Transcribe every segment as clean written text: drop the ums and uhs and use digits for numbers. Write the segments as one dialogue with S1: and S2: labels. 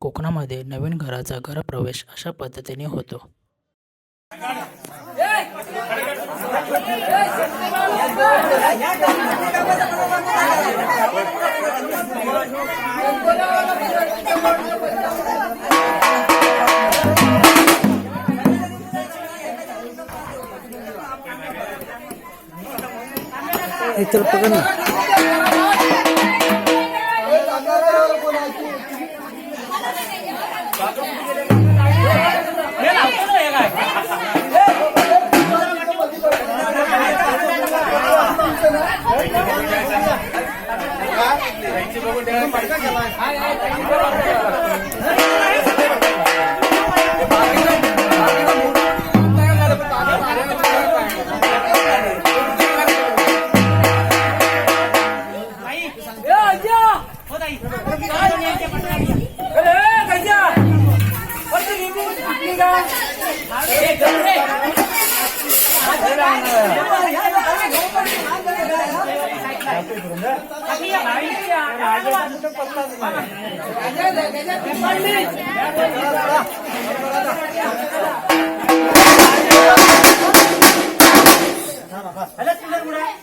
S1: कोकणामध्ये नवीन घराचा गृहप्रवेश अशा पद्धतीने होतो.
S2: चल पकड ना.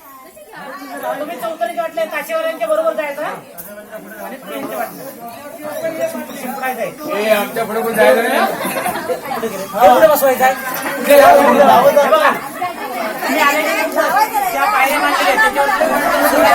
S3: तुम्ही चौथरीचे वाटले काशीवाल्यांच्या बरोबर जायचं आमच्या पुढे कोण जायचं नाही बसवायचं त्या पायऱ्या मांडलेल्या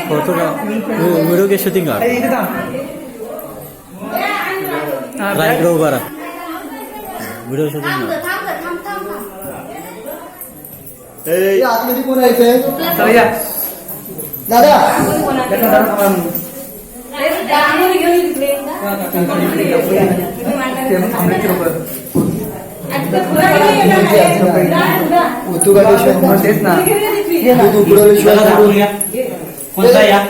S2: फोटो का व्हिडिओ के शूटिंग का राईट उभा राहा व्हिडिओ शूटिंग
S4: आतमध्ये कोण यायचंय दादा
S1: कोणता या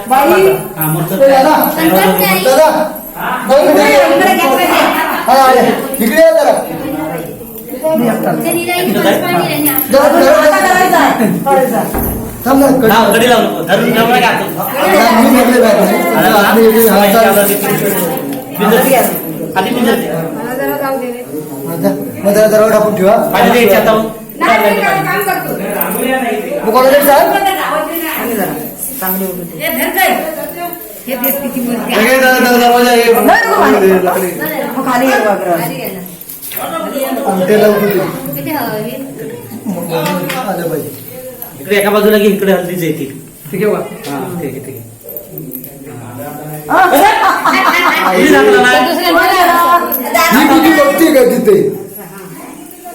S4: इकडे या जरा थांब ना
S1: कडी लावून धरून ठेवू नका
S4: मी म्हटले
S1: आधी पिंजर
S4: मग जरा जरा टाकून ठेवा
S1: पाणी द्यायचं आता
S4: कॉलेज साहेब आलं पाहिजे
S1: इकडे एका बाजूला घे इकडे हल्दीच येते ठीक आहे हा ठीक आहे
S4: ही तुझी बघती का तिथे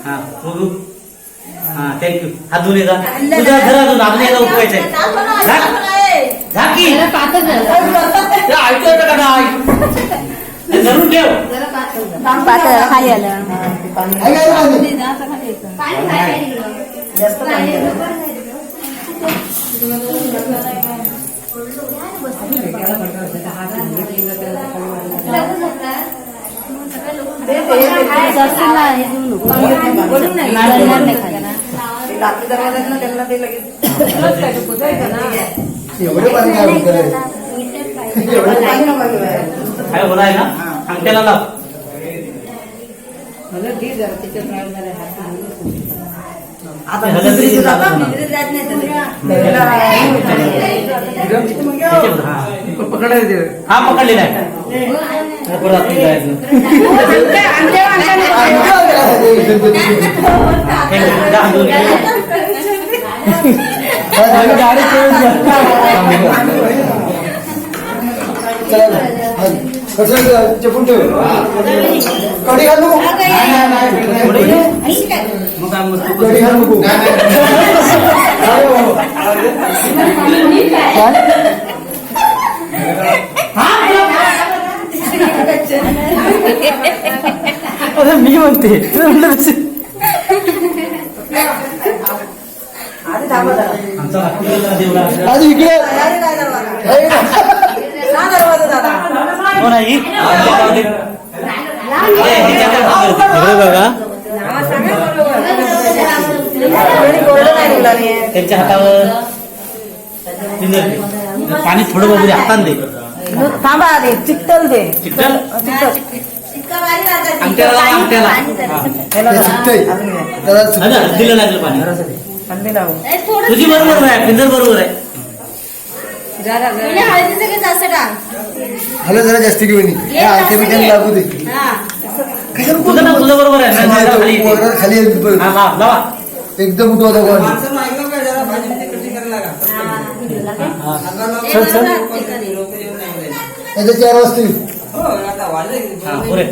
S1: हा बघू हा थँक्यू हात धुवून येतात तुझा घरा धुवून आपण एकदा उठवायचंय झाकी ऐकतोय का नाही धरून ठेव
S5: खाली आलं
S4: एवढे पाणी काय होतं
S1: काय बोलाय ना अंगठ्याला लाव हा पकडलेला आहे परत आपण जायचं
S4: कसं चपून ठेव कडी घालू
S1: मग काय मस्त
S4: कडी घालू नको
S2: अरे मी म्हणते
S1: आमचा देवळा
S4: आज इकडे
S1: हो नाही
S2: इकडे बघा
S1: त्यांच्या हातावर पिंजर दे. पाणी थोडं बघू दे हातान दे
S5: थांबा दे चिकटल दे
S1: चिकटल अंगठ्याला लाव, अंगठ्याला हा.
S4: सुटतंय जरा
S1: हा ना, दिलं लागलं पाणी तुझी बरोबर आहे पिंजर बरोबर आहे
S4: हॅलो जरा जास्ती घेऊन ते बिचारी लागू दे
S1: तुझं ना तुझं बरोबर आहे ना, खाली येते.
S4: खाली
S1: हा, लावा, लावा.
S4: एकदम उठवता कोण याच्या 4 वाजतील
S1: हा, पुरे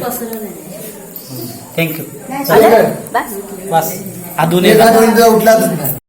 S1: थँक्यू
S4: चालेल काय
S1: बस हा दोन्ही
S4: एक आठ मिनिटं उठलाच नाही